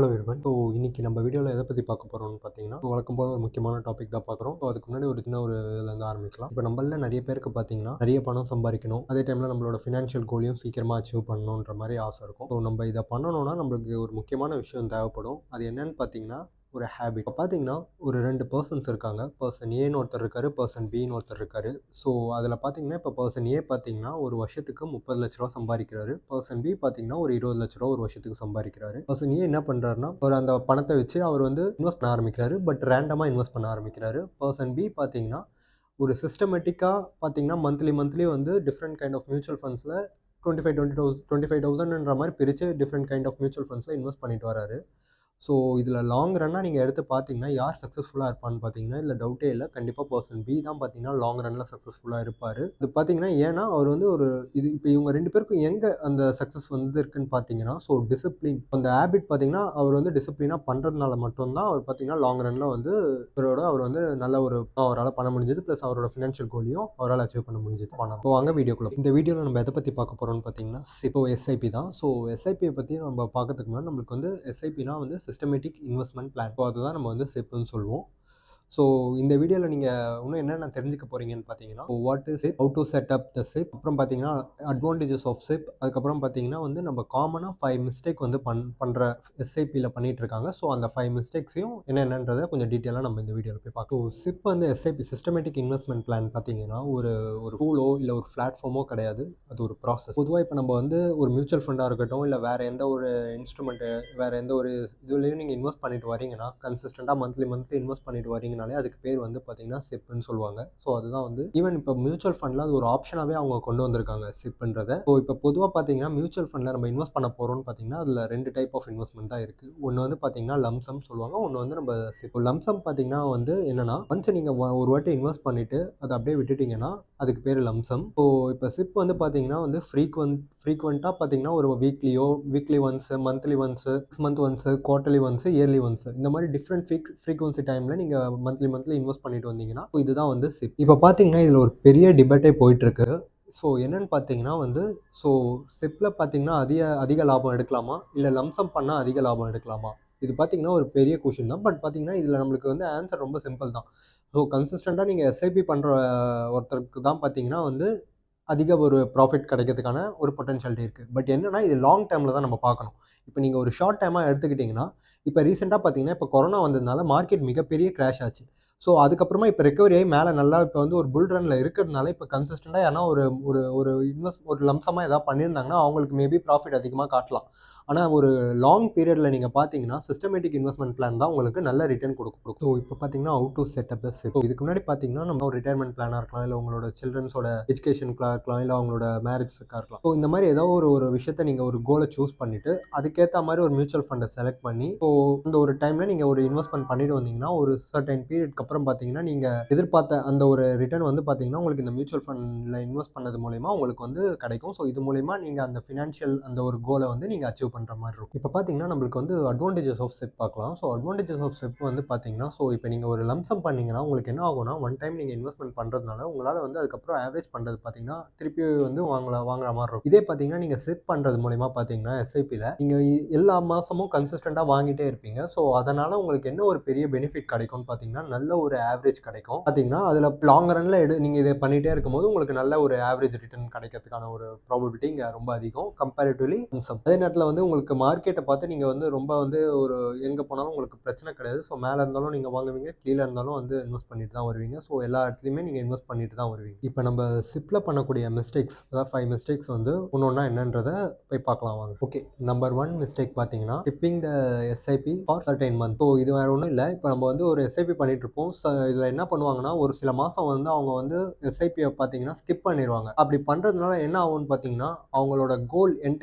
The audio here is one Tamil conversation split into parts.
Hello everyone. ஸோ இன்னைக்கு நம்ம வீடியோவில் எதை பற்றி பார்க்க போகிறோம்னு பார்த்தீங்கன்னா, வழக்கம் போல ஒரு முக்கியமான டாபிக் தான் பார்க்குறோம். ஸோ அதுக்கு முன்னாடி ஒரு சின்ன ஒரு இதுலேருந்து ஆரம்பிக்கலாம். இப்போ நம்மள நிறைய பேருக்கு பார்த்தீங்கன்னா, நிறைய பணம் சம்பாதிக்கணும். அதே டைமில் நம்மளோட ஃபினான்ஷியல் கோலையும் சீக்கிரமாக அச்சீவ் பண்ணணுன்ற மாதிரி ஆசை இருக்கும். ஸோ நம்ம இதை பண்ணணும்னா நம்மளுக்கு ஒரு முக்கியமான விஷயம் தேவைப்படும். அது என்னன்னு பார்த்தீங்கன்னா, ஒரு ஹேபிட். இப்போ பார்த்தீங்கன்னா, ஒரு 2 பெர்சன்ஸ் இருக்காங்க. பெர்சன் ஏன்னு ஒருத்தர் இருக்காரு, பெர்சன் பின்னு ஒருத்தர் இருக்காரு. ஸோ அதில் பார்த்தீங்கன்னா, இப்போ பெர்சன் ஏ பார்த்தீங்கன்னா, ஒரு வருஷத்துக்கு 30,00,000 சம்பாதிக்கிறாரு. பெர்சன் பி பார்த்தீங்கன்னா, ஒரு 20,00,000 ஒரு வருஷத்துக்கு சம்பாதிக்கிறாரு. பெர்சன் ஏ என்ன பண்ணுறாருன்னா, ஒரு அந்த பணத்தை வச்சு அவர் வந்து இன்வெஸ்ட் பண்ண ஆரம்பிக்கிறாரு. பட் ரேண்டமாக இன்வெஸ்ட் பண்ண ஆரம்பிக்கிறாரு. பெர்சன் பி பார்த்தீங்கன்னா, ஒரு சிஸ்டமேட்டிக்காக பார்த்தீங்கன்னா, மந்த்லி வந்து டிஃப்ரெண்ட் கைண்ட் ஆஃப் மியூச்சுவல் ஃபண்ட்ஸில் 25,000ன்ற மாதிரி பிரித்து டிஃப்ரெண்ட் கைண்ட் ஆஃப் மியூச்சுவல் ஃபண்ட்ஸில் இன்வெஸ்ட் பண்ணிட்டு வராரு. ஸோ இதில் லாங் ரன்னாக நீங்கள் எடுத்து பார்த்தீங்கன்னா, யார் சக்ஸஸ்ஃபுல்லாக இருப்பான்னு பார்த்தீங்கன்னா, இதில் டவுட்டே இல்லை. கண்டிப்பாக பெர்சன் பி தான் பார்த்தீங்கன்னா லாங் ரன்னில் சக்ஸஸ்ஃபுல்லாக இருப்பார். இது பார்த்தீங்கன்னா ஏன்னா அவர் வந்து ஒரு இப்போ இவங்க 2 பேருக்கும் எங்கே அந்த சக்ஸஸ் வந்து இருக்குன்னு பார்த்தீங்கன்னா, ஸோ டிசிப்ளின் அந்த ஹேபிட் பார்த்தீங்கன்னா, அவர் வந்து டிசிப்ளினாக பண்ணுறதுனால மட்டும்தான் அவர் பார்த்தீங்கன்னா லாங் ரன்னில் வந்து அவர் வந்து நல்ல ஒரு அவரால் பண்ண முடிஞ்சது. ப்ளஸ் அவரோட ஃபினான்ஷியல் கோலையும் அவரால் அச்சீவ் பண்ண முடிஞ்சது. பணம். ஸோ வாங்க வீடியோக்குள்ள. இந்த வீடியோவில் நம்ம எதை பற்றி பார்க்க போகிறோம்னு பார்த்தீங்கன்னா, இப்போ எஸ்ஐபி தான். ஸோ எஸ்ஐபியை பற்றி நம்ம பார்க்கறதுக்கு முன்னாடி நம்மளுக்கு வந்து எஸ்ஐபினா வந்து சிஸ்டமேட்டிக் இன்வெஸ்ட்மெண்ட் பிளான். ஸோ அதுதான் நம்ம வந்து சிப்னு சொல்லுவோம். ஸோ இந்த வீடியோவில் நீங்கள் இன்னும் என்னென்ன தெரிஞ்சுக்க போகிறீங்கன்னு பார்த்தீங்கன்னா, what is chip, how to set up the chip, அப்புறம் பார்த்தீங்கன்னா அட்வான்டேஜஸ் ஆஃப் சிப், அதுக்கப்புறம் பார்த்தீங்கன்னா வந்து நம்ம காமனாக 5 மிஸ்டேக் வந்து பண்ணுற எஸ்ஐபியில் பண்ணிட்டு இருக்காங்க. ஸோ அந்த 5 மிஸ்டேக்ஸையும் என்னென்னன்றதை கொஞ்சம் டீட்டெயிலாக நம்ம இந்த வீடியோவில் போய் பார்க்கலாம். ஸோ சிப் வந்து எஸ்ஐபி சிஸ்டமேட்டிக் இன்வெஸ்ட்மெண்ட் பிளான் பார்த்தீங்கன்னா ஒரு டூலோ இல்லை ஒரு பிளாட்ஃபார்மோ கிடையாது. அது ஒரு ப்ராசஸ். பொதுவாக இப்போ நம்ம வந்து ஒரு மியூச்சுவல் ஃபண்டாக இருக்கட்டும், இல்லை வேறு எந்த ஒரு இன்ஸ்ட்ருமெண்ட்டு, வேறு எந்த ஒரு இதுலேயும் நீங்கள் இன்வெஸ்ட் பண்ணிட்டு வரீங்கன்னா, கன்சிஸ்டண்ட்டாக மந்த்லி இன்வெஸ்ட் பண்ணிட்டு வரீங்கனாலே அதுக்கு பேர் வந்து பார்த்தீங்கன்னா சிப்னு சொல்லுவாங்க. ஸோ அதுதான் வந்து ஈவன் இப்போ மியூச்சுவல் ஃபண்டில் அது ஒரு ஆப்ஷனாகவே அவங்க கொண்டு வந்திருக்காங்க சிப்ன்றதை. ஸோ இப்போ பொதுவாக பார்த்தீங்கன்னா மியூச்சுவல் ஃபண்டில் நம்ம இன்வெஸ்ட் பண்ண போகிறோம்னு பார்த்தீங்கன்னா அதில் 2 டைப் ஆஃப் இன்வெஸ்ட்மெண்ட் தான் இருக்குது. ஒன்று வந்து பார்த்தீங்கன்னா லம்சம் சொல்லுவாங்க, ஒன்று வந்து நம்ம சிப். லம்சம் பார்த்தீங்கன்னா வந்து என்னன்னா, ஒன்ஸ் நீங்கள் ஒரு வாட்டி இன்வெஸ்ட் பண்ணிவிட்டு அதை அப்படியே விட்டுட்டீங்கன்னா அதுக்கு பேர் லம்சம். இப்போ சிப் வந்து பார்த்தீங்கன்னா வந்து ஃப்ரீக்வெண்ட்டாக பார்த்தீங்கன்னா ஒரு weekly once, monthly once, 6 month once, quarterly once, yearly once, இந்த மாதிரி டிஃப்ரெண்ட் ஃப்ரீக்வன்சி டைமில் நீங்கள் மந்த்லி இன்வெஸ்ட் பண்ணிட்டு வந்தீங்கன்னா இதுதான் வந்து சிப். இப்போ பார்த்தீங்கன்னா இதில் ஒரு பெரிய டிபேட்டே போயிட்டுருக்கு. ஸோ என்னன்னு பார்த்தீங்கன்னா வந்து, ஸோ சிப்பில் பார்த்தீங்கன்னா அதிக லாபம் எடுக்கலாமா, இல்லை லம்சம் பண்ணால் அதிக லாபம் எடுக்கலாமா? இது பார்த்தீங்கன்னா ஒரு பெரிய கொஷின் தான். பட் பார்த்தீங்கன்னா இதில் நம்மளுக்கு வந்து ஆன்சர் ரொம்ப சிம்பிள் தான். ஸோ கன்சிஸ்டண்ட்டாக நீங்கள் எஸ்ஐபி பண்ணுற ஒருத்தருக்கு தான் பார்த்தீங்கன்னா வந்து அதிக ஒரு ப்ராஃபிட் கிடைக்கிறதுக்கான ஒரு பொட்டன்ஷியாலிட்டி இருக்குது. பட் என்னன்னா இது லாங் டேர்மில் தான் நம்ம பார்க்கணும். இப்போ நீங்கள் ஒரு ஷார்ட் டைமாக எடுத்துக்கிட்டிங்கன்னா, இப்போ ரீசெண்டாக பார்த்தீங்கன்னா இப்போ கொரோனா வந்ததுனால மார்க்கெட் மிகப்பெரிய கிராஷ் ஆச்சு. ஸோ அதுக்கப்புறமா இப்போ ரெக்கவரி ஆகி மேலே நல்லா இப்போ வந்து ஒரு புல் ரனில் இருக்கிறதுனால இப்போ கன்சிஸ்டண்ட்டாக யாரா ஒரு லம்சமாக ஏதாவது பண்ணியிருந்தாங்கன்னா அவங்களுக்கு மேபி ப்ராஃபிட் அதிகமாக காட்டலாம். ஆனால் ஒரு லாங் பீரியடில் நீங்கள் பார்த்தீங்கன்னா சிஸ்டமேட்டிக் இன்வெஸ்ட்மெண்ட் பிளான் தான் உங்களுக்கு நல்ல ரிட்டர்ன் கொடுக்கும். ஸோ இப்போ பார்த்தீங்கன்னா how to set up the chip. இதுக்கு முன்னாடி பார்த்தீங்கன்னா நம்ம ஒரு ரிட்டையர்மெண்ட் பிளானாக இருக்கலாம், இல்லை உங்களோட சில்ட்ரன்ஸோட எஜுகேஷனுக்காக இருக்கலாம், இல்லை அவங்களோட மேரேஜ்க்காக இருக்கலாம். ஸோ இந்த மாதிரி ஏதோ ஒரு விஷயத்தை நீங்கள் ஒரு கோலை சூஸ் பண்ணிவிட்டு அதுக்கேற்ற மாதிரி ஒரு மியூச்சுவல் ஃபண்டை செலக்ட் பண்ணி ஸோ அந்த ஒரு டைமில் நீங்கள் ஒரு இன்வெஸ்ட்மெண்ட் பண்ணிட்டு வந்தீங்கன்னா ஒரு சர்டைன் பீரியட்க்கு அப்புறம் பார்த்தீங்கன்னா நீங்கள் எதிர்பார்த்த அந்த ஒரு ரிட்டர்ன் வந்து பார்த்தீங்கன்னா உங்களுக்கு இந்த மியூச்சுவல் ஃபண்டில் இன்வெஸ்ட் பண்ணது மூலயமா உங்களுக்கு வந்து கிடைக்கும். ஸோ இது மூலயமா நீங்கள் அந்த ஃபினான்ஷியல் அந்த ஒரு கோலை வந்து நீங்கள் அச்சீவ் பண்ணுற மாதிரி இருக்கும். இப்போ பார்த்தீங்கன்னா நம்மளுக்கு வந்து அட்வான்டேஜஸ் ஆஃப் சிப் பார்க்கலாம். ஸோ அட்வான்டேஜஸ் ஆஃப் சிப் வந்து பார்த்தீங்கன்னா, ஸோ இப்போ நீங்கள் ஒரு லம்சம் பண்ணீங்கன்னா உங்களுக்கு என்ன ஆகும்னா, ஒன் டைம் நீங்கள் இன்வெஸ்ட்மெண்ட் பண்ணுறதுனால உங்களால் வந்து அதுக்கப்புறம் ஆவரேஜ் பண்ணுறது பார்த்தீங்கன்னா திருப்பி வந்து வாங்குற மாதிரி இருக்கும். இதே பார்த்தீங்கன்னா நீங்கள் சிப் பண்ணுறது மூலயமா பார்த்தீங்கன்னா எஸ்ஐபியில் நீங்கள் எல்லா மாதமும் கன்சிஸ்டண்ட்டாக வாங்கிட்டே இருப்பீங்க. ஸோ அதனால் உங்களுக்கு என்ன ஒரு பெரிய பெனிஃபிட் கிடைக்கும்னு பார்த்தீங்கன்னா, நல்ல ஒரு ஆவரேஜ் கிடைக்கும். பார்த்தீங்கன்னா அதில் லாங் ரனில் நீங்கள் இதை பண்ணிகிட்டே இருக்கும்போது உங்களுக்கு நல்ல ஒரு ஆவரேஜ் ரிட்டர்ன் கிடைக்கிறதுக்கான ஒரு ப்ராபபிலிட்டி இங்கே ரொம்ப அதிகம் கம்பேரிட்டிவ்லி லம்சம். அதே நேரத்தில் வந்து உங்களுக்கு மார்க்கெட்டை பார்த்து நீங்கள் வந்து ரொம்ப வந்து ஒரு எங்கே போனாலும் உங்களுக்கு பிரச்சனை கிடையாது. ஸோ மேலே இருந்தாலும் நீங்கள் வாங்குவீங்க, கீழே இருந்தாலும் வந்து இன்வெஸ்ட் பண்ணிட்டு தான் வருவீங்க. ஸோ எல்லா இடத்துலையுமே நீங்கள் இன்வெஸ்ட் பண்ணிட்டு தான் வருவீங்க. இப்போ நம்ம சிப்பில் பண்ணக்கூடிய மிஸ்டேக்ஸ், அதாவது 5 மிஸ்டேக்ஸ் வந்து ஒன்றா என்னன்றதை போய் பார்க்கலாம் வாங்க. ஓகே, நம்பர் 1 மிஸ்டேக் பார்த்தீங்கன்னா shipping the SIP for certain month. So இது வேறு ஒன்றும் இல்லை. இப்போ நம்ம வந்து ஒரு எஸ்ஐபி பண்ணிட்டு இருப்போம். இதில் என்ன பண்ணுவாங்கன்னா ஒரு சில மாதம் வந்து அவங்க வந்து எஸ்ஐபியை பார்த்தீங்கன்னா ஸ்கிப் பண்ணிடுவாங்க. அப்படி பண்ணுறதுனால என்ன ஆகும்னு பார்த்தீங்கன்னா அவங்களோட கோல்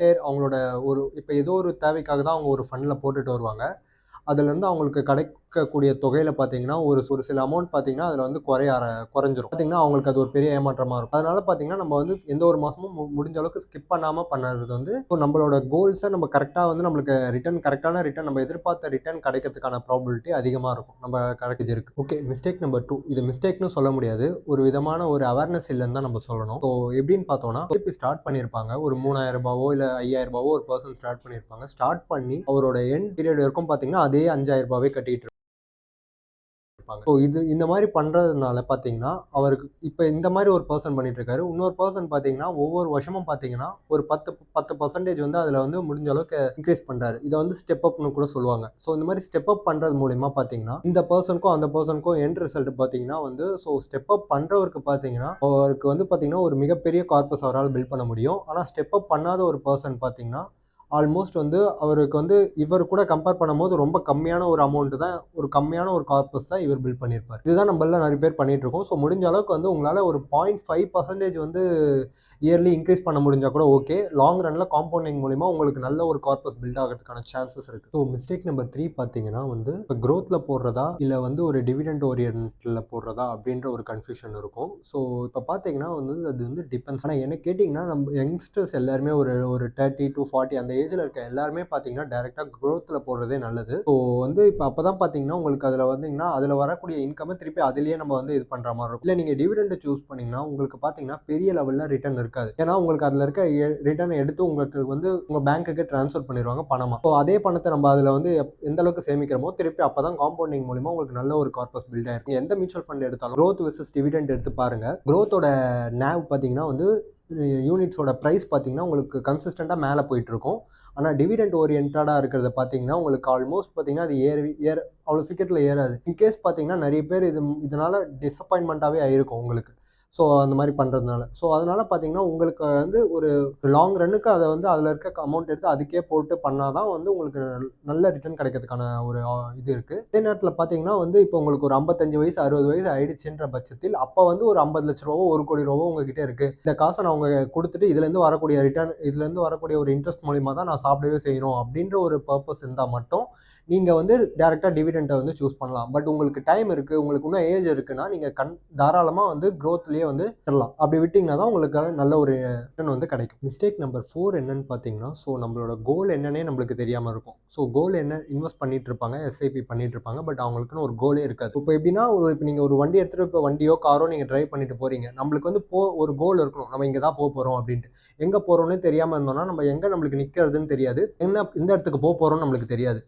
அவங்களோட ஒரு இப்போ ஏதோ ஒரு தேவைக்காக தான் அவங்க ஒரு ஃபண்டில் போட்டுட்டு வருவாங்க. அதுலேருந்து அவங்களுக்கு கிடைக்கக்கூடிய தொகையில பார்த்தீங்கன்னா, ஒரு ஒரு சில அமௌண்ட் பார்த்தீங்கன்னா, அதில வந்து குறைஞ்சிரும். பார்த்தீங்கன்னா, அவங்களுக்கு அது ஒரு பெரிய ஏமாற்றமா இருக்கும். அதனால பார்த்தீங்கன்னா, நம்ம வந்து எந்த ஒரு மாசமும் முடிஞ்ச அளவுக்கு ஸ்கிப் பண்ணாம பண்ணறது வந்து, இப்போ நம்மளோட கோல்ஸ நம்ம கரெக்ட்டா வந்து நம்மளுக்கு கரெக்ட்டான ரிட்டர்ன் நம்ம எதிர்பார்த்த ரிட்டர்ன் கிடைக்கிறதுக்கான ப்ராபபிலிட்டி அதிகமா இருக்கும். நம்ம கரெக்ட் இருக்கு. ஓகே. மிஸ்டேக் நம்பர் 2 இது மிஸ்டேக்ன்னு சொல்ல முடியாது. ஒரு விதமான ஒரு அவேர்னஸ் இல்லன்னு தான் நம்ம சொல்லணும். ஸோ எப்படின்னு பார்த்தோம்னா, திருப்பி ஸ்டார்ட் பண்ணியிருப்பாங்க. ஒரு ரூ. 3000வோ இல்ல ரூ. 5000வோ ஒரு பெர்சன் ஸ்டார்ட் பண்ணியிருப்பாங்க. ஸ்டார்ட் பண்ணி அவரோட எண்ட் பீரியட் வரைக்கும் பார்த்தீங்கன்னா, அதே ரூ. 5000வே கட்டிட்டு இருப்பாங்க. ஸோ இந்த மாரி பண்றதுனால பார்த்தீங்கன்னா, அவருக்கு இப்ப இந்த மாரி ஒரு பெர்சன் பண்ணிட்டு இருக்காரு. இன்னொரு பெர்சன் பார்த்தீங்கன்னா, ஒவ்வொரு வருஷமும் பார்த்தீங்கன்னா, ஒரு 10% வந்து அதுல வந்து முடிஞ்ச அளவுக்கு இன்கிரீஸ் பண்றாரு. இத வந்து ஸ்டெப் அப்ன்னு கூட சொல்லுவாங்க. ஸோ இந்த மாரி ஸ்டெப் அப் பண்றது மூலியமா பார்த்தீங்கன்னா, இந்த பெர்சனுக்கும் அந்த பெர்சனுக்கும் எண்ட் ரிசல்ட் பார்த்தீங்கன்னா வந்து ஸ்டெப் அப் பண்றவருக்கு பார்த்தீங்கன்னா, அவருக்கு வந்து பார்த்தீங்கன்னா, ஒரு மிகப்பெரிய கார்பஸ் அவரால பில்ட் பண்ண முடியும். ஆனா ஸ்டெப் அப் பண்ணாத ஒரு பெர்சன் பார்த்தீங்கன்னா, ஆல்மோஸ்ட் வந்து அவருக்கு வந்து இவர் கூட கம்பேர் பண்ணும்போது ரொம்ப கம்மியான ஒரு அமௌண்ட் தான், ஒரு கம்மியான ஒரு கார்பஸ் தான் இவர் பில்ட் பண்ணியிருப்பாரு. இதுதான் நம்மள்ல நெறைய பேர் பண்ணிட்டு இருக்கோம். முடிஞ்ச அளவுக்கு வந்து உங்களால ஒரு 0.5% வந்து இயர்லி இன்கிரீஸ் பண்ண முடிஞ்சா கூட ஓகே. லாங் ரன்ல காம்பவுண்டிங் மூலியமா உங்களுக்கு நல்ல ஒரு கார்பஸ் பில்ட் ஆகுறதுக்கான சான்சஸ் இருக்கு. மிஸ்டேக் நம்பர் 3 பார்த்தீங்கன்னா வந்து, இப்ப குரோத்ல போடுறதா, இல்ல வந்து ஒரு டிவிடெண்ட் ஓரியன்ட்ல போடுறதா அப்படின்ற ஒரு கன்ஃப்யூஷன் இருக்கும். இப்ப பார்த்தீங்கன்னா வந்து அது வந்து டிபெண்ட்ஸ். ஆனா என்ன கேட்டீங்கன்னா, நம்ம யங்ஸ்டர்ஸ் எல்லாருமே ஒரு ஒரு 30 டூ 40 அந்த ஏஜ்ல இருக்க எல்லாருமே பார்த்தீங்கன்னா, டைரக்ட்டா குரோத்ல போடுறதே நல்லது. வந்து இப்ப அப்பதான் பார்த்தீங்கன்னா, உங்களுக்கு அதுல வந்தீங்கன்னா, அதுல வரக்கூடிய இன்கம் திருப்பி அதிலேயே நம்ம வந்து இது பண்ற மாரி இருக்கும். இல்ல நீங்க டிவிடெண்ட் சூஸ் பண்ணீங்கன்னா, உங்களுக்கு பார்த்தீங்கன்னா, பெரிய லெவல்ல ரிட்டர்ன் இருக்காது. ஏன்னா, உங்களுக்கு அதுல இருக்க ரிட்டர்ன் எடுத்து உங்களுக்கு வந்து உங்க பேங்க்குக்கு ட்ரான்ஸ்ஃபர் பண்ணிருவாங்க பணமா. அதே பணத்த நம்ம அதுல வந்து எந்த அளவுக்கு சேமிக்கிறோமோ, திருப்பி அப்பதான் காம்பவுண்டிங் மூலியமா உங்களுக்கு நல்ல ஒரு கார்பஸ் பில்ட் ஆயிருக்கும். நீங்க எந்த மியூச்சுவல் ஃபண்ட் எடுத்தாலும் குரோத் வெர்சஸ் டிவிடெண்ட் எடுத்து பாருங்க. குரோத்தோட NAV பார்த்தீங்கன்னா வந்து யூனிட்ஸோட பிரைஸ் பார்த்தீங்கன்னா, உங்களுக்கு கன்சிஸ்டன்ட்டா மேல போயிட்டு இருக்கும். ஆனா டிவிடெண்ட் ஓரியன்டடா இருக்கிறத பார்த்தீங்கன்னா, உங்களுக்கு ஆல்மோஸ்ட் பார்த்தீங்கன்னா, அது அவ்வளோ சீக்கிரத்தில ஏறாது. இன்கேஸ் பார்த்தீங்கன்னா, நெறைய பேர் இதனால டிசப்பாயின்ட்மென்ட்டாவே ஆயிருக்கும் உங்களுக்கு. அந்த மாரி பண்றதுனால. அதனால பார்த்தீங்கன்னா, உங்களுக்கு வந்து ஒரு லாங் ரன்னுக்கு அத வந்து அதுல இருக்க அமௌண்ட் எடுத்து அதுக்கே போட்டு பண்ணா தான் வந்து உங்களுக்கு நல்ல ரிட்டர்ன் கிடைக்கிறதுக்கான ஒரு இது இருக்கு. அதே நேரத்தில பார்த்தீங்கன்னா வந்து, இப்போ உங்களுக்கு ஒரு 55 வயசு, 60 வயசு ஆயிடுச்சுன்ற பட்சத்தில், அப்ப வந்து ஒரு ரூ. 50,00,000வோ, ரூ. 1,00,00,000வோ உங்ககிட்ட இருக்கு. இந்த காச நான் அவங்க குடுத்துட்டு இதுலேருந்து வரக்கூடிய இதுலேருந்து வரக்கூடிய ஒரு இன்ட்ரெஸ்ட் மூலியமா தான் நான் சாப்பிடவே செய்யணும் அப்படின்ற ஒரு பர்ப்பஸ் இருந்தா மட்டும், நீங்க வந்து டைரக்ட்டா டிவிடெண்ட வந்து சூஸ் பண்ணலாம். பட் உங்களுக்கு டைம் இருக்கு, உங்களுக்கு இன்னும் ஏஜ் இருக்குன்னா, நீங்க தாராளமா வந்து குரோத்லயே வந்து விடலாம். அப்படி விட்டீங்கன்னா தான் உங்களுக்கு நல்ல ஒரு ரிட்டர்ன் வந்து கிடைக்கும். மிஸ்டேக் நம்பர் 4 என்னன்னு பார்த்தீங்கன்னா, நம்மளோட கோல் என்னன்னே நம்மளுக்கு தெரியாம இருக்கும். கோல் என்ன இன்வெஸ்ட் பண்ணிட்டு இருப்பாங்க, எஸ்ஐபி பண்ணிட்டு இருப்பாங்க. பட் அவங்களுக்குன்னு ஒரு கோலே இருக்காது. இப்போ எப்படின்னா, இப்ப நீங்க ஒரு வண்டி எடுத்துட்டு இப்ப வண்டியோ, காரோ நீங்க டிரைவ் பண்ணிட்டு போறீங்க. நம்மளுக்கு வந்து ஒரு கோல் இருக்கணும். நம்ம இங்க தான் போறோம் அப்படின்ட்டு. எங்க போறோம்னே தெரியாம இருந்தோம்னா, நம்ம எங்க நம்மளுக்கு நிக்கிறதுன்னு தெரியாது. எந்த இடத்துக்கு போறோம்னு நம்மளுக்கு தெரியாது.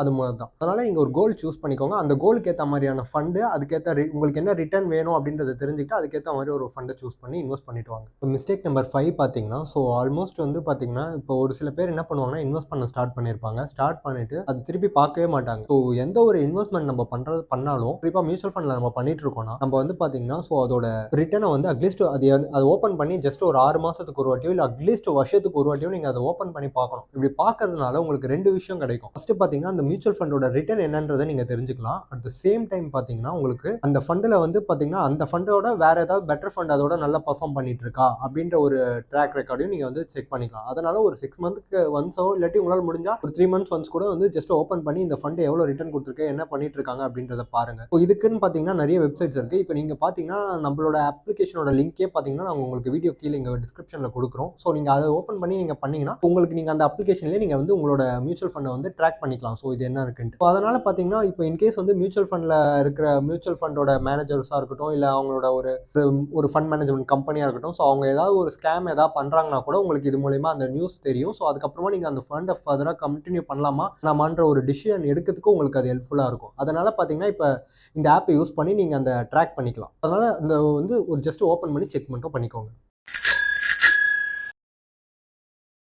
அது மாரி தான். அதனால நீங்க ஒரு கோல் சூஸ் பண்ணிக்கோங்க. அந்த கோலுக்கு ஏத்த மாரியான ஃபண்ட், அதுக்கேத்த உங்களுக்கு என்ன ரிட்டர்ன் வேணும் அப்படின்றத தெரிஞ்சுக்கிட்டு, அதுக்கேத்த மாரி ஒரு ஃபண்ட சூஸ் பண்ணி இன்வெஸ்ட் பண்ணிட்டு வாங்க. இப்போ மிஸ்டேக் நம்பர் 5 பார்த்தீங்கன்னா, ஆல்மோஸ்ட் வந்து பார்த்தீங்கன்னா, இப்போ ஒரு சில பேர் என்ன பண்ணுவாங்கன்னா, இன்வெஸ்ட் பண்ண ஸ்டார்ட் பண்ணியிருப்பாங்க. ஸ்டார்ட் பண்ணிட்டு அது திருப்பி பார்க்கவே மாட்டாங்க. எந்த ஒரு இன்வெஸ்ட்மென்ட் நம்ம பண்ணாலும், குறிப்பா மியூச்சுவல் ஃபண்ட்ல நம்ம பண்ணிட்டு இருக்கோம்னா, நம்ம வந்து பார்த்தீங்கன்னா, அதோட ரிட்டர்ன வந்து அட்லீஸ்ட் அது ஓப்பன் பண்ணி ஜஸ்ட் ஒரு 6 மாசத்துக்கு ஒரு வாட்டியோ, இல்ல அட்லீஸ்ட் வருஷத்துக்கு ஒரு வாட்டியோ நீங்க அத ஓப்பன் பண்ணி பார்க்கணும். இப்படி பார்க்கறதுனால உங்களுக்கு 2 விஷயம் கிடைக்கும். ஃபர்ஸ்ட் பார்த்தீங்கன்னா, அந்த மியூச்சுவல் ஃபண்டோட ரிட்டர்ன் என்னன்றத நீங்க தெரிஞ்சுக்கலாம். அட் த சேம் டைம் பார்த்தீங்கன்னா, உங்களுக்கு அந்த ஃபண்ட்ல வந்து பார்த்தீங்கன்னா, அந்த ஃபண்டோட வேற ஏதாவது பெட்டர் ஃபண்ட் அதோட நல்லா பெர்ஃபார்ம் பண்ணிட்டு இருக்கா? அப்படின்ற ஒரு ட்ராக் ரெக்கார்டையும் நீங்க வந்து செக் பண்ணிக்கலாம். அதனால ஒரு 6 மந்த்க்கு ஒன்ஸோ இல்லாட்டி உங்களால முடிஞ்சா ஒரு 3 மந்த்ஸ் ஒன்ஸ் கூட வந்து ஜஸ்ட் ஓப்பன் பண்ணி இந்த ஃபண்ட் எவ்வளவு ரிட்டர்ன் குடுத்திருக்கு, என்ன பண்ணிட்டு இருக்காங்க அப்படின்றத பாருங்க. இதுக்குன்னு பார்த்தீங்கன்னா நெறைய வெப்சைட்ஸ் இருக்கு. இப்ப நீங்க பார்த்தீங்கன்னா, நம்மளோட அப்ளிகேஷனோட லிங்க்கே பார்த்தீங்கன்னா, நாங்க உங்களுக்கு வீடியோ கீழ இங்க டிஸ்கிரிப்ஷன்ல குடுக்குறோம். நீங்க அத ஓப்பன் பண்ணி நீங்க பண்ணீங்கன்னா, உங்களுக்கு நீங்க அந்த அப்ளிகேஷன்லயே நீங்க வந்து உங்களோட மியூச்சுவல் ஃபண்ட வந்து ட்ராக் பண்ணிக்கலாம். இது என்ன இருக்குன்ட்டு. அதனால பார்த்தீங்கன்னா, இப்ப இன்கேஸ் வந்து மியூச்சுவல் ஃபண்ட்ல இருக்கிற மியூச்சுவல் ஃபண்டோட மேனேஜர்ஸா இருக்கட்டும், இல்ல அவங்களோட ஒரு ஒரு ஃபண்ட் மேனேஜ்மென்ட் கம்பெனியா இருக்கட்டும், அவங்க ஏதாவது ஒரு ஸ்கேம் ஏதாவது பண்றாங்கன்னா கூட உங்களுக்கு இது மூலியமா அந்த நியூஸ் தெரியும். அதுக்கப்புறமா நீங்க அந்த ஃபண்ட ஃபர்தரா கன்டின்யூ பண்ணலாமா, வேணாமான்ற ஒரு டிசிஷன் எடுக்கிறதுக்கு உங்களுக்கு அது ஹெல்ப்ஃபுல்லா இருக்கும். அதனால பார்த்தீங்கன்னா, இப்ப இந்த ஆப்ப யூஸ் பண்ணி நீங்க அந்த ட்ராக் பண்ணிக்கலாம். அதனால இந்த வந்து ஒரு ஜஸ்ட் ஓப்பன் பண்ணி செக் மட்டும் பண்ணிக்கோங்க.